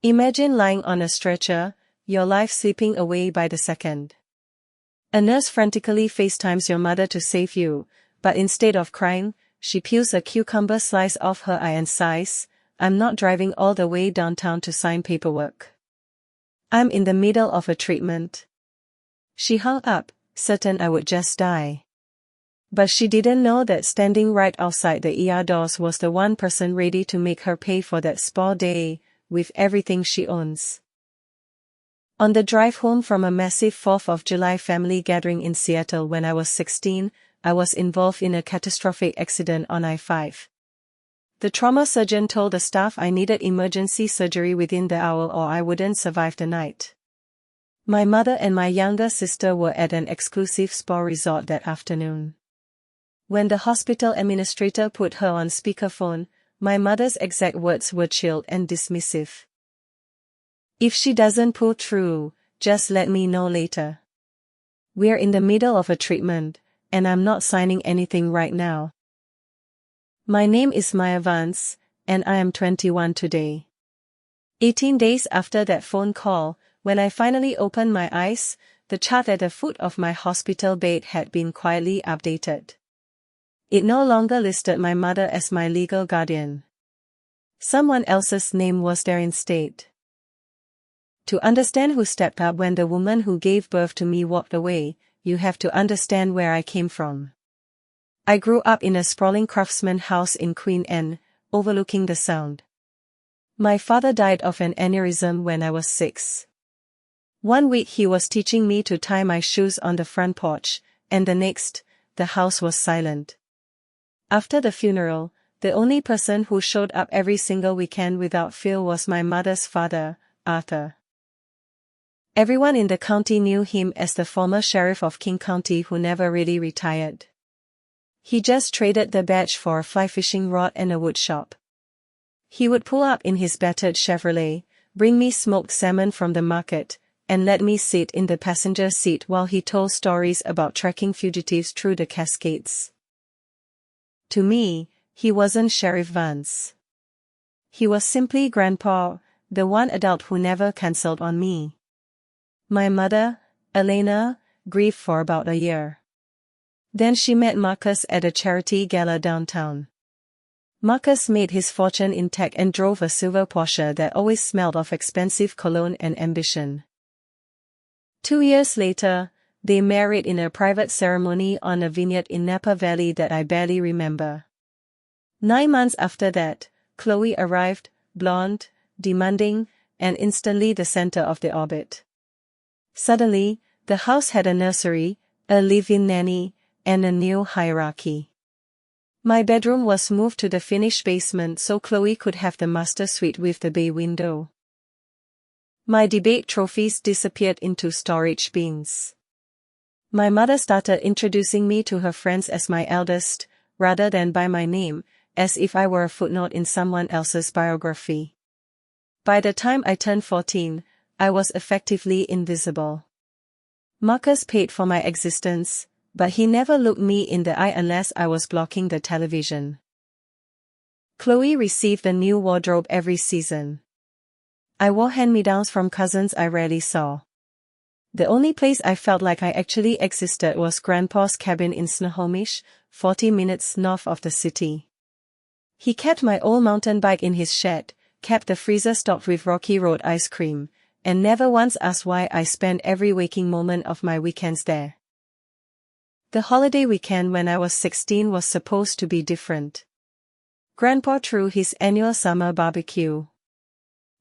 Imagine lying on a stretcher, your life slipping away by the second. A nurse frantically FaceTimes your mother to save you, but instead of crying, she peels a cucumber slice off her eye and sighs, "I'm not driving all the way downtown to sign paperwork. I'm in the middle of a treatment." She hung up, certain I would just die. But she didn't know that standing right outside the ER doors was the one person ready to make her pay for that spa day, with everything she owns. On the drive home from a massive 4th of July family gathering in Seattle when I was 16, I was involved in a catastrophic accident on I-5. The trauma surgeon told the staff I needed emergency surgery within the hour or I wouldn't survive the night. My mother and my younger sister were at an exclusive spa resort that afternoon. When the hospital administrator put her on speakerphone, my mother's exact words were chilled and dismissive. "If she doesn't pull through, just let me know later. We're in the middle of a treatment, and I'm not signing anything right now." My name is Maya Vance, and I am 21 today. 18 days after that phone call, when I finally opened my eyes, the chart at the foot of my hospital bed had been quietly updated. It no longer listed my mother as my legal guardian. Someone else's name was there instead. To understand who stepped up when the woman who gave birth to me walked away, you have to understand where I came from. I grew up in a sprawling craftsman house in Queen Anne, overlooking the Sound. My father died of an aneurysm when I was 6. One week he was teaching me to tie my shoes on the front porch, and the next, the house was silent. After the funeral, the only person who showed up every single weekend without fail was my mother's father, Arthur. Everyone in the county knew him as the former sheriff of King County who never really retired. He just traded the badge for a fly fishing rod and a wood shop. He would pull up in his battered Chevrolet, bring me smoked salmon from the market, and let me sit in the passenger seat while he told stories about tracking fugitives through the Cascades. To me, he wasn't Sheriff Vance. He was simply Grandpa, the one adult who never cancelled on me. My mother, Elena, grieved for about a year. Then she met Marcus at a charity gala downtown. Marcus made his fortune in tech and drove a silver Porsche that always smelled of expensive cologne and ambition. 2 years later, they married in a private ceremony on a vineyard in Napa Valley that I barely remember. 9 months after that, Chloe arrived, blonde, demanding, and instantly the center of the orbit. Suddenly, the house had a nursery, a live-in nanny, and a new hierarchy. My bedroom was moved to the finished basement so Chloe could have the master suite with the bay window. My debate trophies disappeared into storage bins. My mother started introducing me to her friends as my eldest, rather than by my name, as if I were a footnote in someone else's biography. By the time I turned 14, I was effectively invisible. Marcus paid for my existence, but he never looked me in the eye unless I was blocking the television. Chloe received a new wardrobe every season. I wore hand-me-downs from cousins I rarely saw. The only place I felt like I actually existed was Grandpa's cabin in Snohomish, 40 minutes north of the city. He kept my old mountain bike in his shed, kept the freezer stocked with Rocky Road ice cream, and never once asked why I spent every waking moment of my weekends there. The holiday weekend when I was 16 was supposed to be different. Grandpa threw his annual summer barbecue.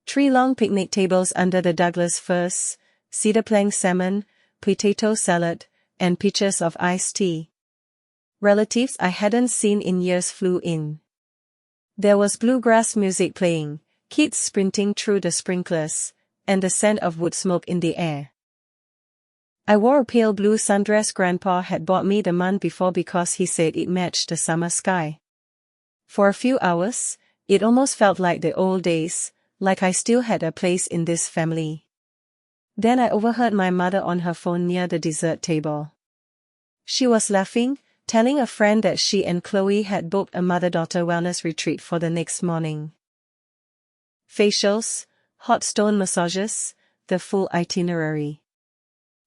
3 long picnic tables under the Douglas firs, cedar plank salmon, potato salad, and pitchers of iced tea. Relatives I hadn't seen in years flew in. There was bluegrass music playing, kids sprinting through the sprinklers, and the scent of wood smoke in the air. I wore a pale blue sundress Grandpa had bought me the month before because he said it matched the summer sky. For a few hours, it almost felt like the old days, like I still had a place in this family. Then I overheard my mother on her phone near the dessert table. She was laughing, telling a friend that she and Chloe had booked a mother-daughter wellness retreat for the next morning. Facials, hot stone massages, the full itinerary.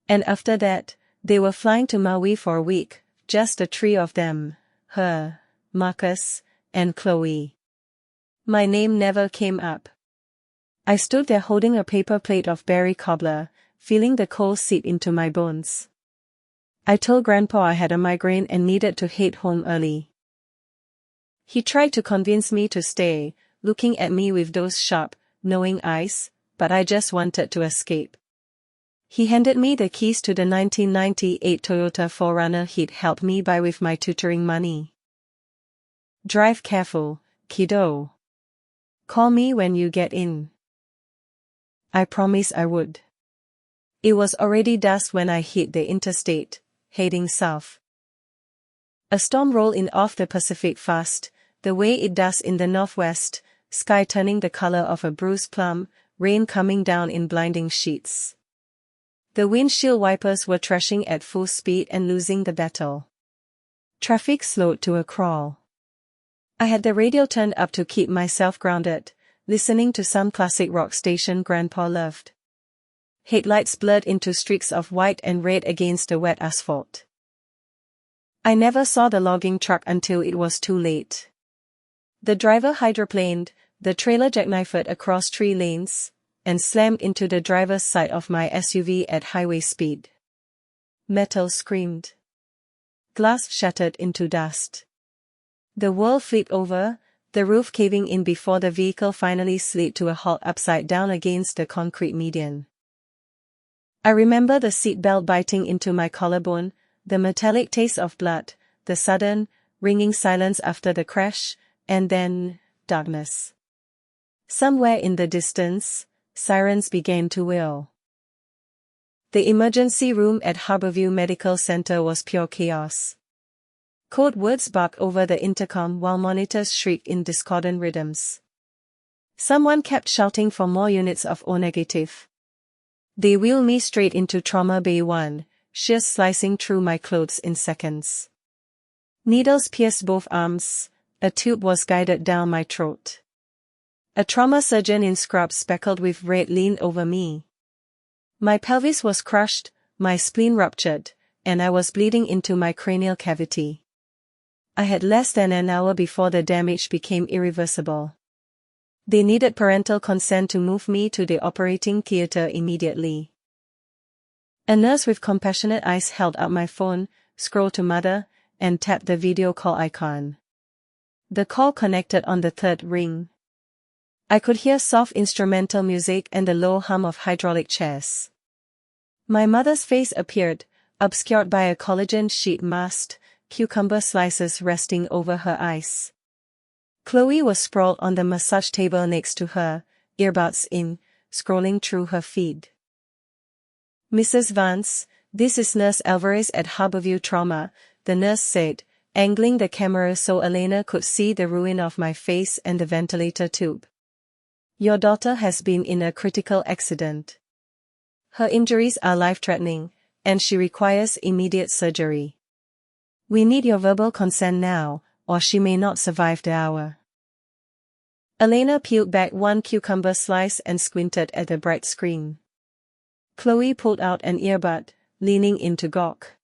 And after that, they were flying to Maui for a week, just the three of them, her, Marcus, and Chloe. My name never came up. I stood there holding a paper plate of berry cobbler, feeling the cold seep into my bones. I told Grandpa I had a migraine and needed to head home early. He tried to convince me to stay, looking at me with those sharp, knowing eyes, but I just wanted to escape. He handed me the keys to the 1998 Toyota 4Runner he'd helped me buy with my tutoring money. Drive careful, kiddo. Call me when you get in. I promised I would. It was already dusk when I hit the interstate, heading south. A storm rolled in off the Pacific fast, the way it does in the northwest, sky turning the color of a bruised plum, rain coming down in blinding sheets. The windshield wipers were thrashing at full speed and losing the battle. Traffic slowed to a crawl. I had the radio turned up to keep myself grounded, listening to some classic rock station Grandpa loved. Headlights blurred into streaks of white and red against the wet asphalt. I never saw the logging truck until it was too late. The driver hydroplaned, the trailer jackknifed across 3 lanes, and slammed into the driver's side of my SUV at highway speed. Metal screamed. Glass shattered into dust. The world flipped over, the roof caving in before the vehicle finally slid to a halt upside down against the concrete median. I remember the seatbelt biting into my collarbone, the metallic taste of blood, the sudden, ringing silence after the crash, and then, darkness. Somewhere in the distance, sirens began to wail. The emergency room at Harborview Medical Center was pure chaos. Code words barked over the intercom while monitors shrieked in discordant rhythms. Someone kept shouting for more units of O negative. They wheeled me straight into Trauma Bay 1, shears slicing through my clothes in seconds. Needles pierced both arms, a tube was guided down my throat. A trauma surgeon in scrubs speckled with red leaned over me. My pelvis was crushed, my spleen ruptured, and I was bleeding into my cranial cavity. I had less than an hour before the damage became irreversible. They needed parental consent to move me to the operating theater immediately. A nurse with compassionate eyes held up my phone, scrolled to mother, and tapped the video call icon. The call connected on the 3rd ring. I could hear soft instrumental music and the low hum of hydraulic chairs. My mother's face appeared, obscured by a collagen sheet masked, cucumber slices resting over her eyes. Chloe was sprawled on the massage table next to her, earbuds in, scrolling through her feed. Mrs. Vance, this is Nurse Alvarez at Harborview Trauma, the nurse said, angling the camera so Elena could see the ruin of my face and the ventilator tube. Your daughter has been in a critical accident. Her injuries are life-threatening, and she requires immediate surgery. We need your verbal consent now, or she may not survive the hour. Elena peeled back one cucumber slice and squinted at the bright screen. Chloe pulled out an earbud, leaning in to gawk.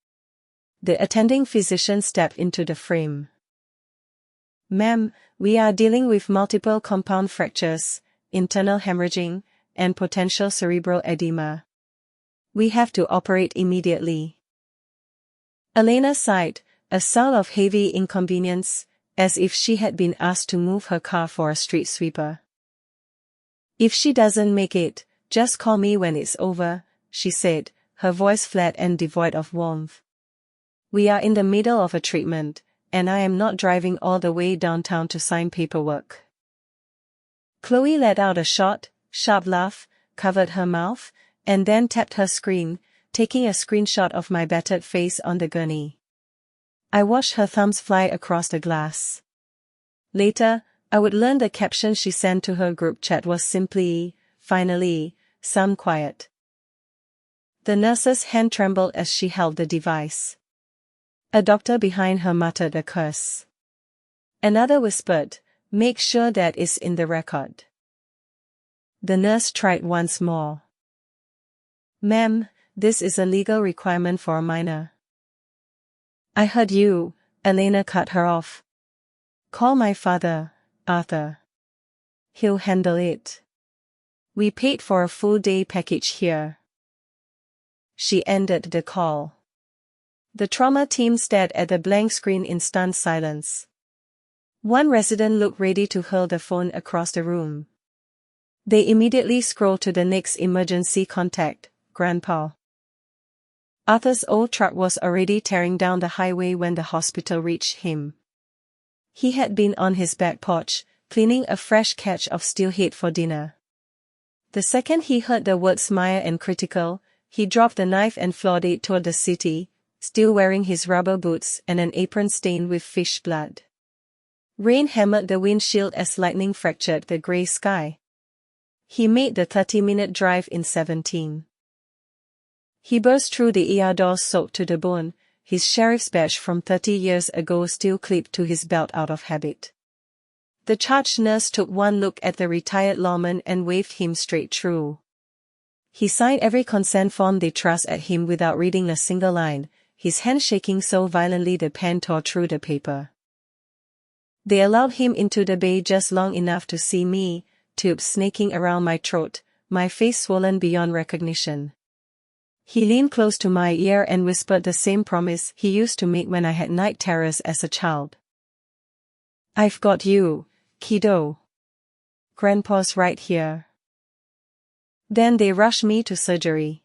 The attending physician stepped into the frame. Ma'am, we are dealing with multiple compound fractures, internal hemorrhaging, and potential cerebral edema. We have to operate immediately. Elena sighed, a sound of heavy inconvenience, as if she had been asked to move her car for a street sweeper. If she doesn't make it, just call me when it's over, she said, her voice flat and devoid of warmth. We are in the middle of a treatment, and I am not driving all the way downtown to sign paperwork. Chloe let out a short, sharp laugh, covered her mouth, and then tapped her screen, taking a screenshot of my battered face on the gurney. I watched her thumbs fly across the glass. Later, I would learn the caption she sent to her group chat was simply, finally, some quiet. The nurse's hand trembled as she held the device. A doctor behind her muttered a curse. Another whispered, make sure that is in the record. The nurse tried once more. Ma'am, this is a legal requirement for a minor. I heard you, Elena cut her off. Call my father, Arthur. He'll handle it. We paid for a full-day package here. She ended the call. The trauma team stared at the blank screen in stunned silence. One resident looked ready to hurl the phone across the room. They immediately scrolled to the next emergency contact, Grandpa. Arthur's old truck was already tearing down the highway when the hospital reached him. He had been on his back porch, cleaning a fresh catch of steelhead for dinner. The second he heard the words Maya and critical, he dropped the knife and floored it toward the city, still wearing his rubber boots and an apron stained with fish blood. Rain hammered the windshield as lightning fractured the grey sky. He made the 30-minute drive in 17. He burst through the ER doors soaked to the bone, his sheriff's badge from 30 years ago still clipped to his belt out of habit. The charge nurse took one look at the retired lawman and waved him straight through. He signed every consent form they thrust at him without reading a single line, his hand shaking so violently the pen tore through the paper. They allowed him into the bay just long enough to see me, tubes snaking around my throat, my face swollen beyond recognition. He leaned close to my ear and whispered the same promise he used to make when I had night terrors as a child. I've got you, kiddo. Grandpa's right here. Then they rushed me to surgery.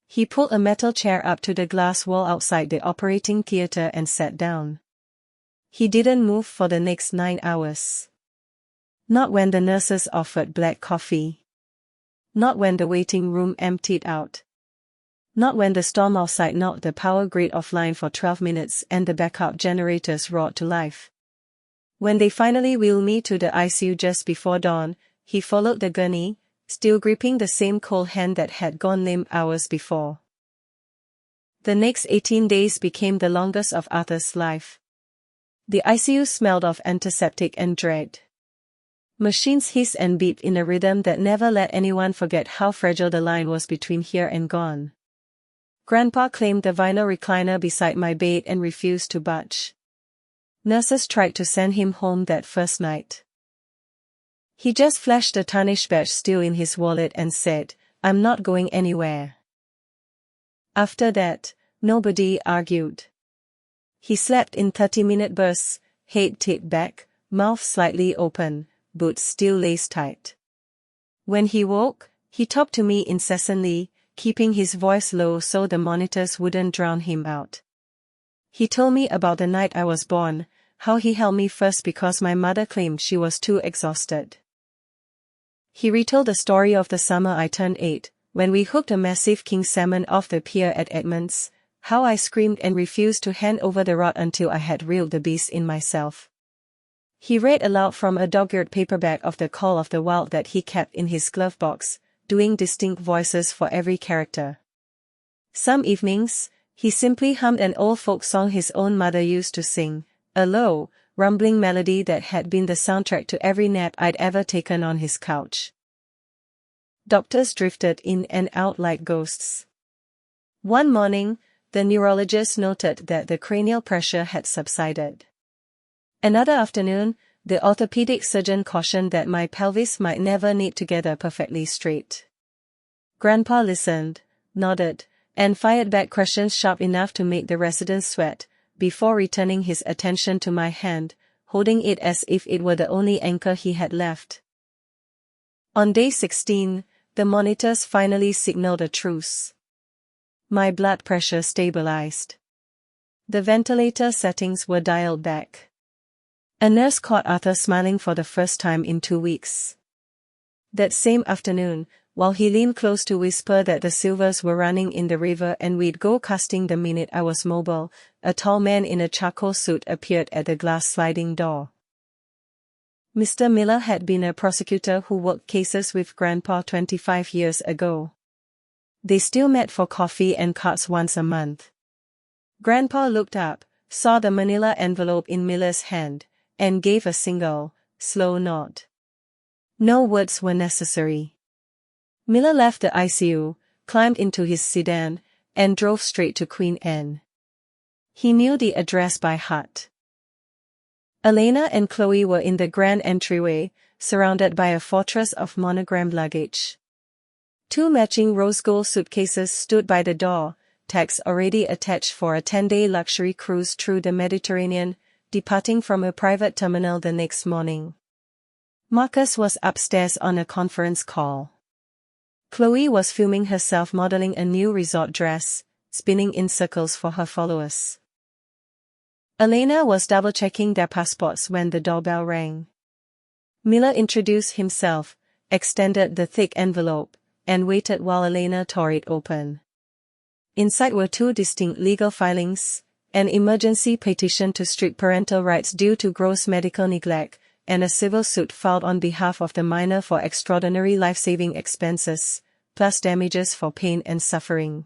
He pulled a metal chair up to the glass wall outside the operating theater and sat down. He didn't move for the next 9 hours. Not when the nurses offered black coffee. Not when the waiting room emptied out. Not when the storm outside knocked the power grid offline for 12 minutes and the backup generators roared to life. When they finally wheeled me to the ICU just before dawn, he followed the gurney, still gripping the same cold hand that had gone limp hours before. The next 18 days became the longest of Arthur's life. The ICU smelled of antiseptic and dread. Machines hissed and beeped in a rhythm that never let anyone forget how fragile the line was between here and gone. Grandpa claimed the vinyl recliner beside my bed and refused to budge. Nurses tried to send him home that first night. He just flashed a tarnished badge still in his wallet and said, "I'm not going anywhere." After that, nobody argued. He slept in 30-minute bursts, head tipped back, mouth slightly open, boots still laced tight. When he woke, he talked to me incessantly, keeping his voice low so the monitors wouldn't drown him out. He told me about the night I was born, how he held me first because my mother claimed she was too exhausted. He retold the story of the summer I turned 8, when we hooked a massive king salmon off the pier at Edmonds, how I screamed and refused to hand over the rod until I had reeled the beast in myself. He read aloud from a dog-eared paperback of The Call of the Wild that he kept in his glove box, doing distinct voices for every character. Some evenings, he simply hummed an old folk song his own mother used to sing, a low, rumbling melody that had been the soundtrack to every nap I'd ever taken on his couch. Doctors drifted in and out like ghosts. One morning, the neurologist noted that the cranial pressure had subsided. Another afternoon, the orthopedic surgeon cautioned that my pelvis might never knit together perfectly straight. Grandpa listened, nodded, and fired back questions sharp enough to make the residents sweat, before returning his attention to my hand, holding it as if it were the only anchor he had left. On day 16, the monitors finally signaled a truce. My blood pressure stabilized. The ventilator settings were dialed back. A nurse caught Arthur smiling for the first time in 2 weeks. That same afternoon, while he leaned close to whisper that the silvers were running in the river and we'd go casting the minute I was mobile, a tall man in a charcoal suit appeared at the glass sliding door. Mr. Miller had been a prosecutor who worked cases with Grandpa 25 years ago. They still met for coffee and cards once a month. Grandpa looked up, saw the manila envelope in Miller's hand, and gave a single, slow nod. No words were necessary. Miller left the ICU, climbed into his sedan, and drove straight to Queen Anne. He knew the address by heart. Elena and Chloe were in the grand entryway, surrounded by a fortress of monogrammed luggage. 2 matching rose gold suitcases stood by the door, tags already attached for a 10-day luxury cruise through the Mediterranean, departing from a private terminal the next morning. Marcus was upstairs on a conference call. Chloe was filming herself modeling a new resort dress, spinning in circles for her followers. Elena was double-checking their passports when the doorbell rang. Miller introduced himself, extended the thick envelope, and waited while Elena tore it open. Inside were 2 distinct legal filings, an emergency petition to strip parental rights due to gross medical neglect, and a civil suit filed on behalf of the minor for extraordinary life-saving expenses, plus damages for pain and suffering.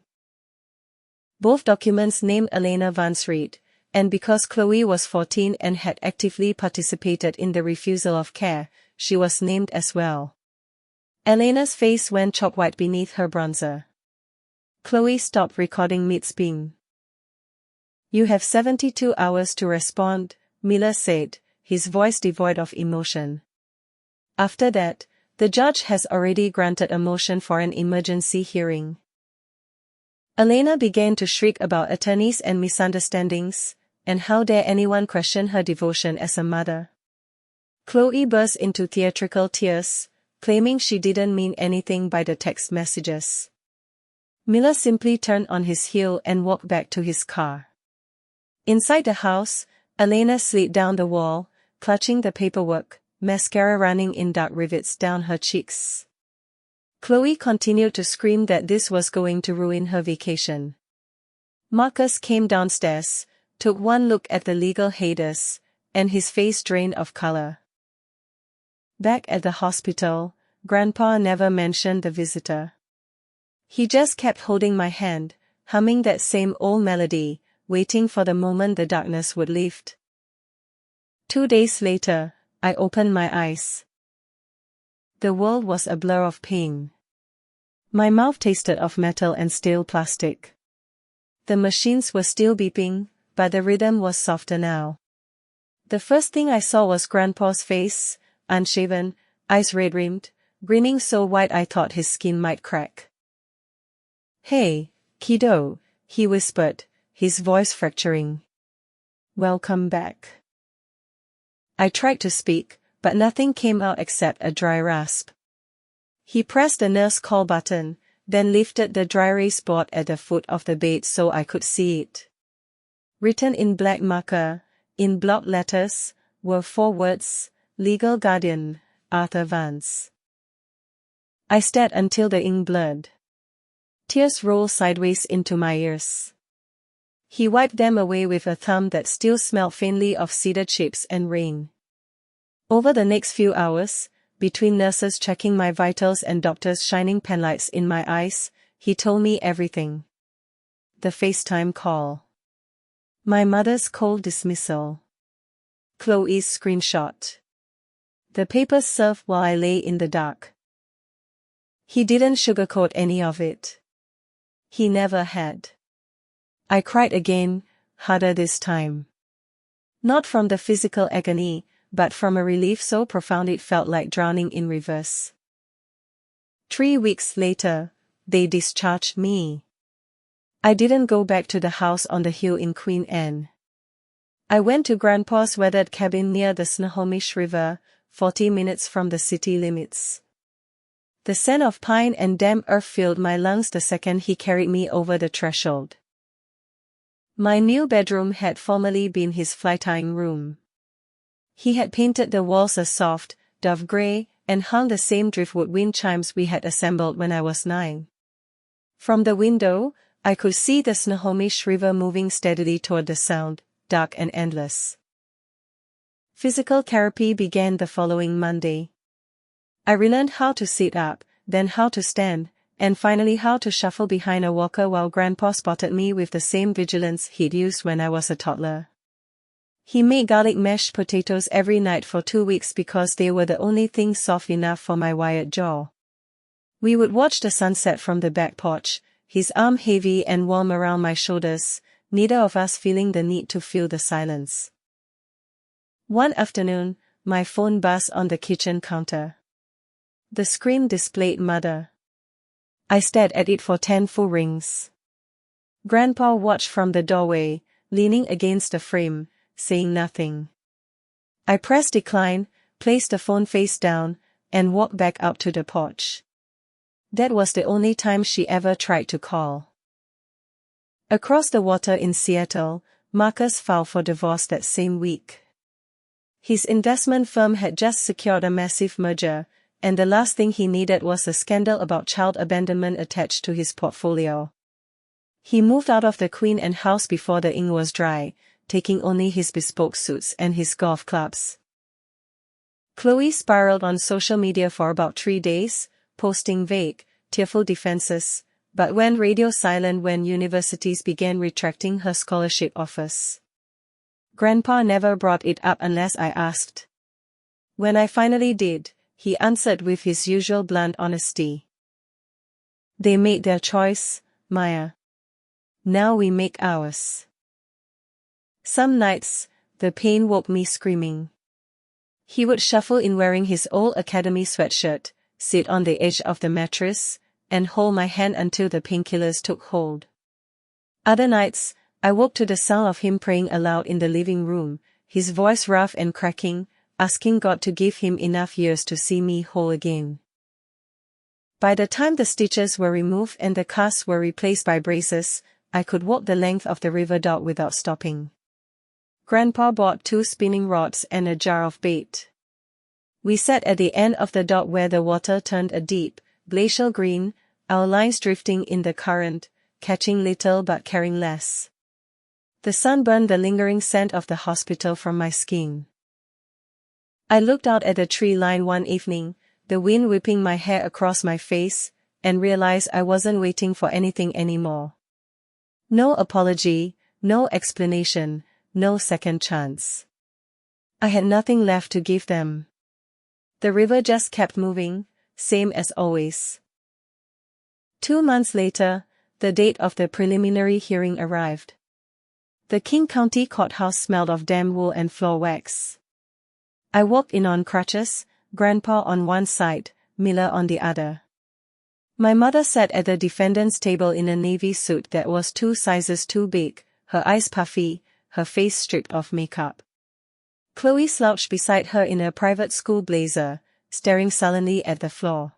Both documents named Elena Vance Reed, and because Chloe was 14 and had actively participated in the refusal of care, she was named as well. Elena's face went chalk white beneath her bronzer. Chloe stopped recording mid-spin. "You have 72 hours to respond," Miller said, his voice devoid of emotion. "After that, the judge has already granted a motion for an emergency hearing." Elena began to shriek about attorneys and misunderstandings, and how dare anyone question her devotion as a mother. Chloe burst into theatrical tears, claiming she didn't mean anything by the text messages. Miller simply turned on his heel and walked back to his car. Inside the house, Elena slid down the wall, clutching the paperwork, mascara running in dark rivets down her cheeks. Chloe continued to scream that this was going to ruin her vacation. Marcus came downstairs, took one look at the legal Hades, and his face drained of color. Back at the hospital, Grandpa never mentioned the visitor. He just kept holding my hand, humming that same old melody, waiting for the moment the darkness would lift. 2 days later, I opened my eyes. The world was a blur of pain. My mouth tasted of metal and stale plastic. The machines were still beeping, but the rhythm was softer now. The first thing I saw was Grandpa's face, unshaven, eyes red-rimmed, grinning so wide I thought his skin might crack. "Hey, kiddo," he whispered, his voice fracturing. "Welcome back." I tried to speak, but nothing came out except a dry rasp. He pressed the nurse call button, then lifted the dry erase board at the foot of the bed so I could see it. Written in black marker, in block letters, were 4 words: Legal Guardian, Arthur Vance. I stared until the ink blurred. Tears rolled sideways into my ears. He wiped them away with a thumb that still smelled faintly of cedar chips and rain. Over the next few hours, between nurses checking my vitals and doctors shining penlights in my eyes, he told me everything. The FaceTime call. My mother's cold dismissal. Chloe's screenshot. The papers served while I lay in the dark. He didn't sugarcoat any of it. He never had. I cried again, harder this time. Not from the physical agony, but from a relief so profound it felt like drowning in reverse. 3 weeks later, they discharged me. I didn't go back to the house on the hill in Queen Anne. I went to Grandpa's weathered cabin near the Snohomish River, 40 minutes from the city limits. The scent of pine and damp earth filled my lungs the second he carried me over the threshold. My new bedroom had formerly been his fly-tying room. He had painted the walls a soft, dove gray, and hung the same driftwood wind chimes we had assembled when I was 9. From the window, I could see the Snohomish River moving steadily toward the sound, dark and endless. Physical therapy began the following Monday. I relearned how to sit up, then how to stand, and finally how to shuffle behind a walker while Grandpa spotted me with the same vigilance he'd used when I was a toddler. He made garlic mashed potatoes every night for 2 weeks because they were the only things soft enough for my wired jaw. We would watch the sunset from the back porch, his arm heavy and warm around my shoulders, neither of us feeling the need to fill the silence. One afternoon, my phone buzzed on the kitchen counter. The screen displayed mother. I stared at it for 10 full rings. Grandpa watched from the doorway, leaning against the frame, saying nothing. I pressed decline, placed the phone face down, and walked back out to the porch. That was the only time she ever tried to call. Across the water in Seattle, Marcus filed for divorce that same week. His investment firm had just secured a massive merger, and the last thing he needed was a scandal about child abandonment attached to his portfolio. He moved out of the Queen Anne house before the ink was dry, taking only his bespoke suits and his golf clubs. Chloe spiraled on social media for about 3 days, posting vague, tearful defenses, but went radio silent when universities began retracting her scholarship offers. Grandpa never brought it up unless I asked. When I finally did, he answered with his usual blunt honesty. They made their choice, Maya. Now we make ours. Some nights, the pain woke me screaming. He would shuffle in wearing his old academy sweatshirt, sit on the edge of the mattress, and hold my hand until the painkillers took hold. Other nights, I woke to the sound of him praying aloud in the living room, his voice rough and cracking, asking God to give him enough years to see me whole again. By the time the stitches were removed and the casts were replaced by braces, I could walk the length of the river dock without stopping. Grandpa bought 2 spinning rods and a jar of bait. We sat at the end of the dock where the water turned a deep, glacial green, our lines drifting in the current, catching little but carrying less. The sun burned the lingering scent of the hospital from my skin. I looked out at the tree line one evening, the wind whipping my hair across my face, and realized I wasn't waiting for anything anymore. No apology, no explanation, no second chance. I had nothing left to give them. The river just kept moving, same as always. 2 months later, the date of the preliminary hearing arrived. The King County courthouse smelled of damp wool and floor wax. I walked in on crutches, Grandpa on one side, Miller on the other. My mother sat at the defendant's table in a navy suit that was 2 sizes too big, her eyes puffy, her face stripped of makeup. Chloe slouched beside her in a private school blazer, staring sullenly at the floor.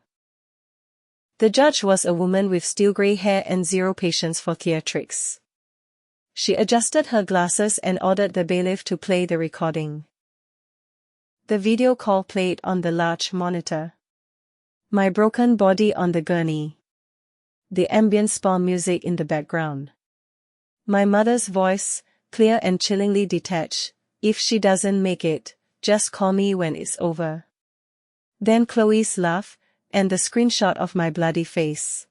The judge was a woman with steel gray hair and zero patience for theatrics. She adjusted her glasses and ordered the bailiff to play the recording. The video call played on the large monitor. My broken body on the gurney. The ambient spa music in the background. My mother's voice, clear and chillingly detached. If she doesn't make it, just call me when it's over. Then Chloe's laugh, and the screenshot of my bloody face.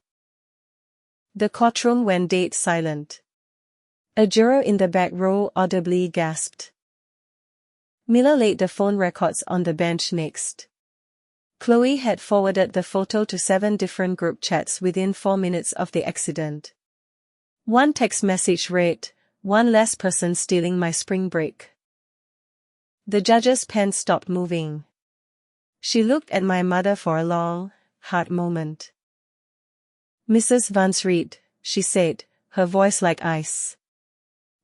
The courtroom went dead silent. A juror in the back row audibly gasped. Miller laid the phone records on the bench next. Chloe had forwarded the photo to 7 different group chats within 4 minutes of the accident. One text message read, "One less person stealing my spring break." The judge's pen stopped moving. She looked at my mother for a long, hard moment. "Mrs. Vance Reed," she said, her voice like ice.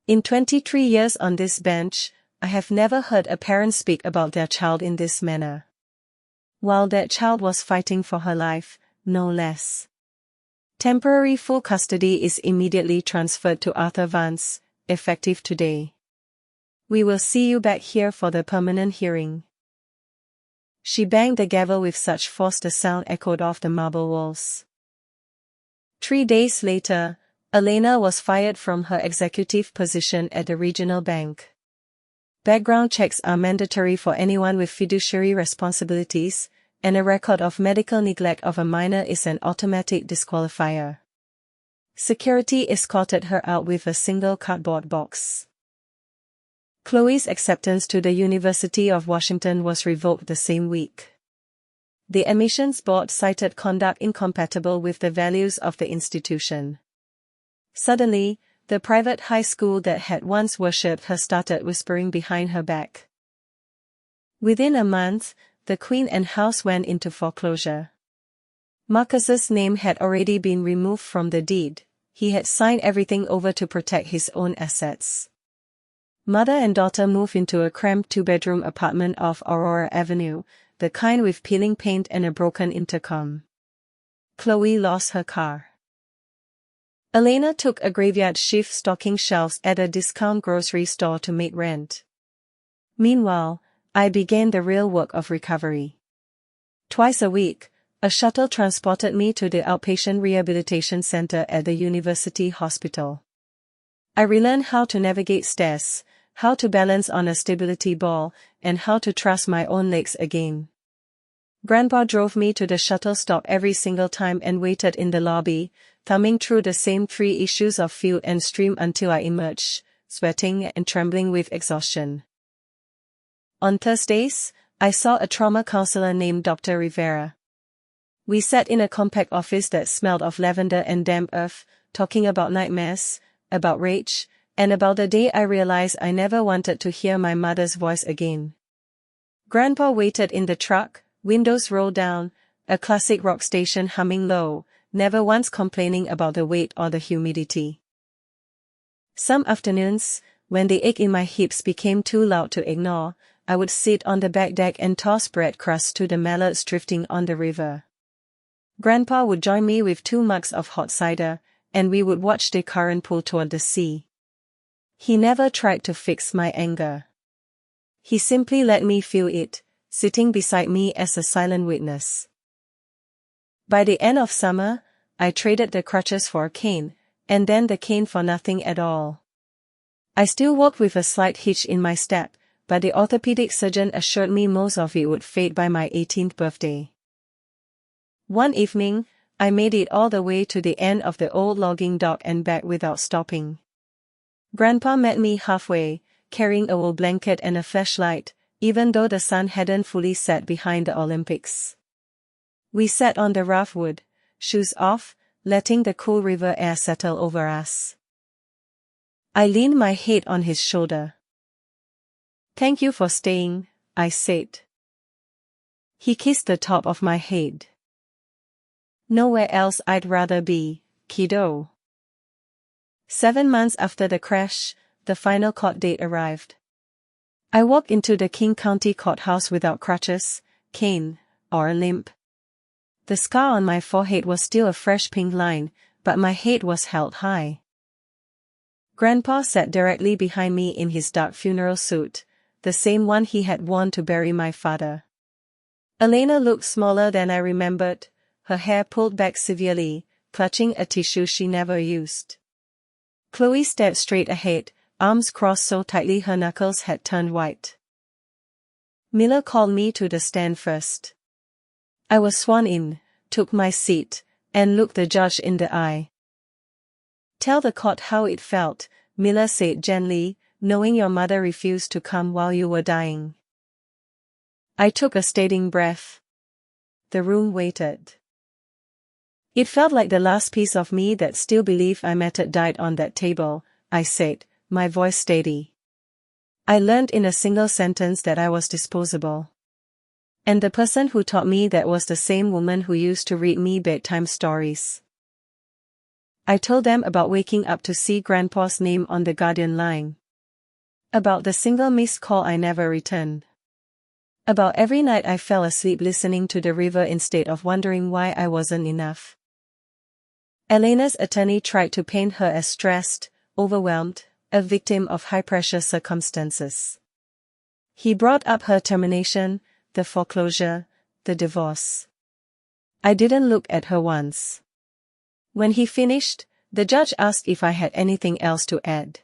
"In 23 years on this bench, I have never heard a parent speak about their child in this manner. While that child was fighting for her life, no less. Temporary full custody is immediately transferred to Arthur Vance, effective today. We will see you back here for the permanent hearing." She banged the gavel with such force the sound echoed off the marble walls. 3 days later, Elena was fired from her executive position at the regional bank. Background checks are mandatory for anyone with fiduciary responsibilities, and a record of medical neglect of a minor is an automatic disqualifier. Security escorted her out with a single cardboard box. Chloe's acceptance to the University of Washington was revoked the same week. The admissions board cited conduct incompatible with the values of the institution. Suddenly, the private high school that had once worshipped her started whispering behind her back. Within a month, the Queen and house went into foreclosure. Marcus's name had already been removed from the deed. He had signed everything over to protect his own assets. Mother and daughter moved into a cramped two-bedroom apartment off Aurora Avenue, the kind with peeling paint and a broken intercom. Chloe lost her car. Elena took a graveyard shift stocking shelves at a discount grocery store to make rent. Meanwhile, I began the real work of recovery. Twice a week, a shuttle transported me to the outpatient rehabilitation center at the university hospital. I relearned how to navigate stairs, how to balance on a stability ball, and how to trust my own legs again. Grandpa drove me to the shuttle stop every single time and waited in the lobby, thumbing through the same 3 issues of Field and Stream until I emerged, sweating and trembling with exhaustion. On Thursdays, I saw a trauma counselor named Dr. Rivera. We sat in a compact office that smelled of lavender and damp earth, talking about nightmares, about rage, and about the day I realized I never wanted to hear my mother's voice again. Grandpa waited in the truck, windows rolled down, a classic rock station humming low, never once complaining about the weight or the humidity. Some afternoons, when the ache in my hips became too loud to ignore, I would sit on the back deck and toss bread crusts to the mallards drifting on the river. Grandpa would join me with 2 mugs of hot cider, and we would watch the current pull toward the sea. He never tried to fix my anger. He simply let me feel it, sitting beside me as a silent witness. By the end of summer, I traded the crutches for a cane, and then the cane for nothing at all. I still walked with a slight hitch in my step, but the orthopedic surgeon assured me most of it would fade by my 18th birthday. One evening, I made it all the way to the end of the old logging dock and back without stopping. Grandpa met me halfway, carrying a wool blanket and a flashlight, even though the sun hadn't fully set behind the Olympics. We sat on the rough wood, shoes off, letting the cool river air settle over us. I leaned my head on his shoulder. "Thank you for staying," I said. He kissed the top of my head. "Nowhere else I'd rather be, kiddo." 7 months after the crash, the final court date arrived. I walked into the King County Courthouse without crutches, cane, or limp. The scar on my forehead was still a fresh pink line, but my head was held high. Grandpa sat directly behind me in his dark funeral suit, the same one he had worn to bury my father. Elena looked smaller than I remembered, her hair pulled back severely, clutching a tissue she never used. Chloe stared straight ahead, arms crossed so tightly her knuckles had turned white. Miller called me to the stand first. I was sworn in, took my seat, and looked the judge in the eye. "Tell the court how it felt," Miller said gently, "knowing your mother refused to come while you were dying." I took a steadying breath. The room waited. "It felt like the last piece of me that still believed I mattered died on that table," I said, my voice steady. "I learned in a single sentence that I was disposable. And the person who taught me that was the same woman who used to read me bedtime stories." I told them about waking up to see Grandpa's name on the Guardian line. About the single missed call I never returned. About every night I fell asleep listening to the river instead of wondering why I wasn't enough. Elena's attorney tried to paint her as stressed, overwhelmed, a victim of high-pressure circumstances. He brought up her termination, the foreclosure, the divorce. I didn't look at her once. When he finished, the judge asked if I had anything else to add.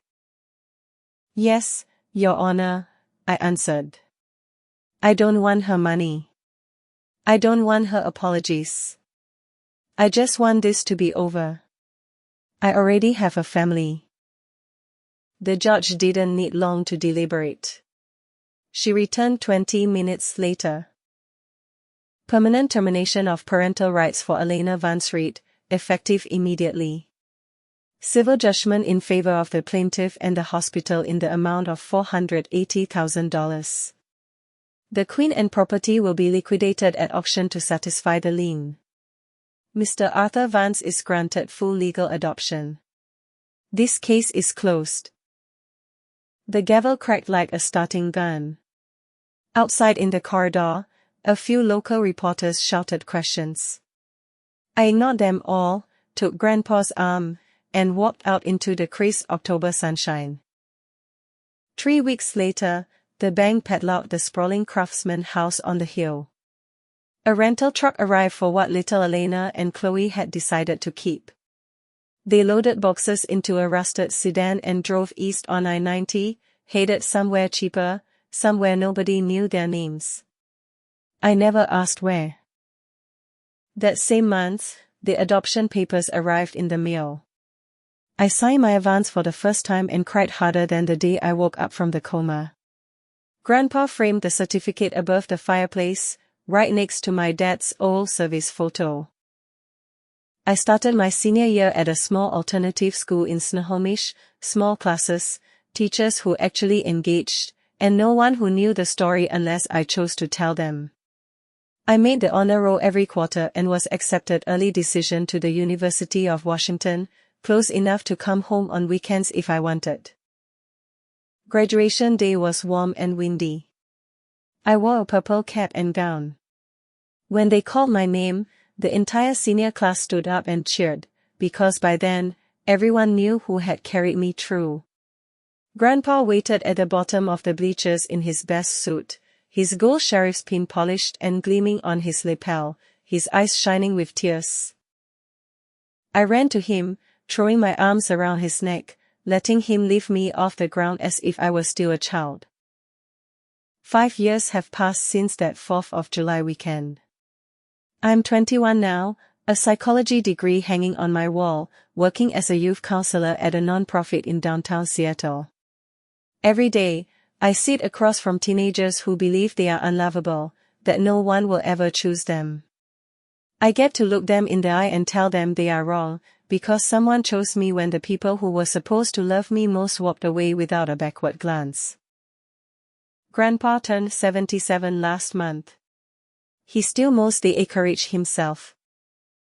"Yes, Your Honor," I answered. "I don't want her money. I don't want her apologies. I just want this to be over. I already have a family." The judge didn't need long to deliberate. She returned 20 minutes later. Permanent termination of parental rights for Elena Vance Reed, effective immediately. Civil judgment in favor of the plaintiff and the hospital in the amount of $480,000. The Queen and property will be liquidated at auction to satisfy the lien. Mr. Arthur Vance is granted full legal adoption. This case is closed. The gavel cracked like a starting gun. Outside in the corridor, a few local reporters shouted questions. I ignored them all, took Grandpa's arm, and walked out into the crisp October sunshine. 3 weeks later, the bank padlocked the sprawling craftsman house on the hill. A rental truck arrived for what little Elena and Chloe had decided to keep. They loaded boxes into a rusted sedan and drove east on I-90, headed somewhere cheaper, somewhere nobody knew their names. I never asked where. That same month, the adoption papers arrived in the mail. I signed my advance for the first time and cried harder than the day I woke up from the coma. Grandpa framed the certificate above the fireplace, right next to my dad's old service photo. I started my senior year at a small alternative school in Snohomish, small classes, teachers who actually engaged, and no one who knew the story unless I chose to tell them. I made the honor roll every quarter and was accepted early decision to the University of Washington, close enough to come home on weekends if I wanted. Graduation day was warm and windy. I wore a purple cap and gown. When they called my name, the entire senior class stood up and cheered, because by then, everyone knew who had carried me through. Grandpa waited at the bottom of the bleachers in his best suit, his gold sheriff's pin polished and gleaming on his lapel, his eyes shining with tears. I ran to him, throwing my arms around his neck, letting him lift me off the ground as if I was still a child. 5 years have passed since that 4th of July weekend. I'm 21 now, a psychology degree hanging on my wall, working as a youth counselor at a non-profit in downtown Seattle. Every day, I sit across from teenagers who believe they are unlovable, that no one will ever choose them. I get to look them in the eye and tell them they are wrong, because someone chose me when the people who were supposed to love me most walked away without a backward glance. Grandpa turned 77 last month. He still mows the acreage himself.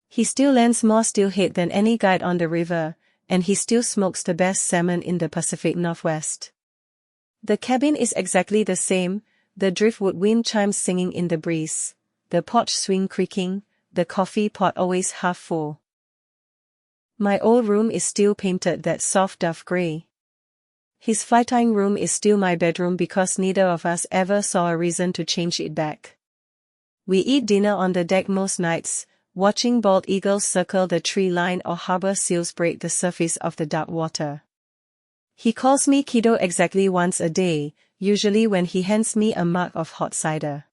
He still lands more steelhead than any guide on the river, and he still smokes the best salmon in the Pacific Northwest. The cabin is exactly the same, the driftwood wind chimes singing in the breeze, the porch swing creaking, the coffee pot always half full. My old room is still painted that soft dove gray. His flytying room is still my bedroom because neither of us ever saw a reason to change it back. We eat dinner on the deck most nights, watching bald eagles circle the tree line or harbor seals break the surface of the dark water. He calls me kiddo exactly once a day, usually when he hands me a mug of hot cider.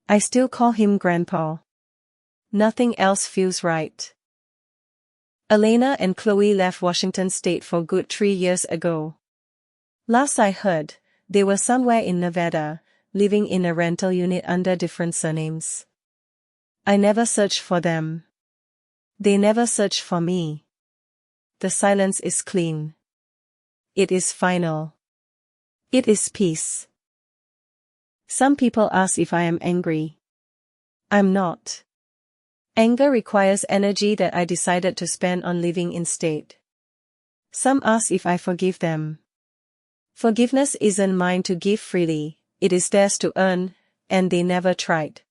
I still call him Grandpa. Nothing else feels right. Elena and Chloe left Washington State for good 3 years ago. Last I heard, they were somewhere in Nevada, living in a rental unit under different surnames. I never searched for them. They never searched for me. The silence is clean. It is final. It is peace. Some people ask if I am angry. I'm not. Anger requires energy that I decided to spend on living instead. Some ask if I forgive them. Forgiveness isn't mine to give freely, it is theirs to earn, and they never tried.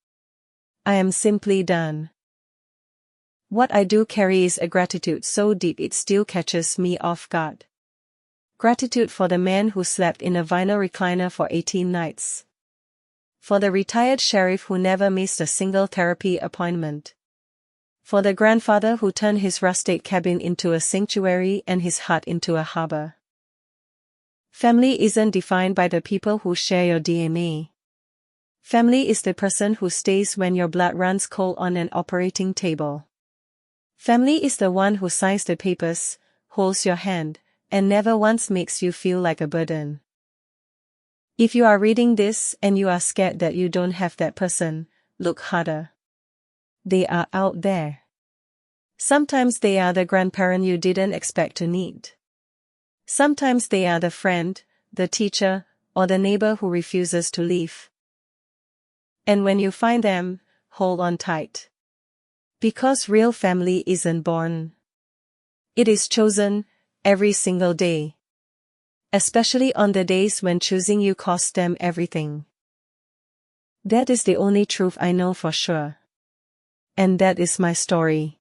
I am simply done. What I do carry is a gratitude so deep it still catches me off guard. Gratitude for the man who slept in a vinyl recliner for 18 nights. For the retired sheriff who never missed a single therapy appointment. For the grandfather who turned his rustic cabin into a sanctuary and his hut into a harbor. Family isn't defined by the people who share your DNA. Family is the person who stays when your blood runs cold on an operating table. Family is the one who signs the papers, holds your hand, and never once makes you feel like a burden. If you are reading this and you are scared that you don't have that person, look harder. They are out there. Sometimes they are the grandparent you didn't expect to meet. Sometimes they are the friend, the teacher, or the neighbor who refuses to leave. And when you find them, hold on tight. Because real family isn't born. It is chosen, every single day. Especially on the days when choosing you cost them everything. That is the only truth I know for sure. And that is my story.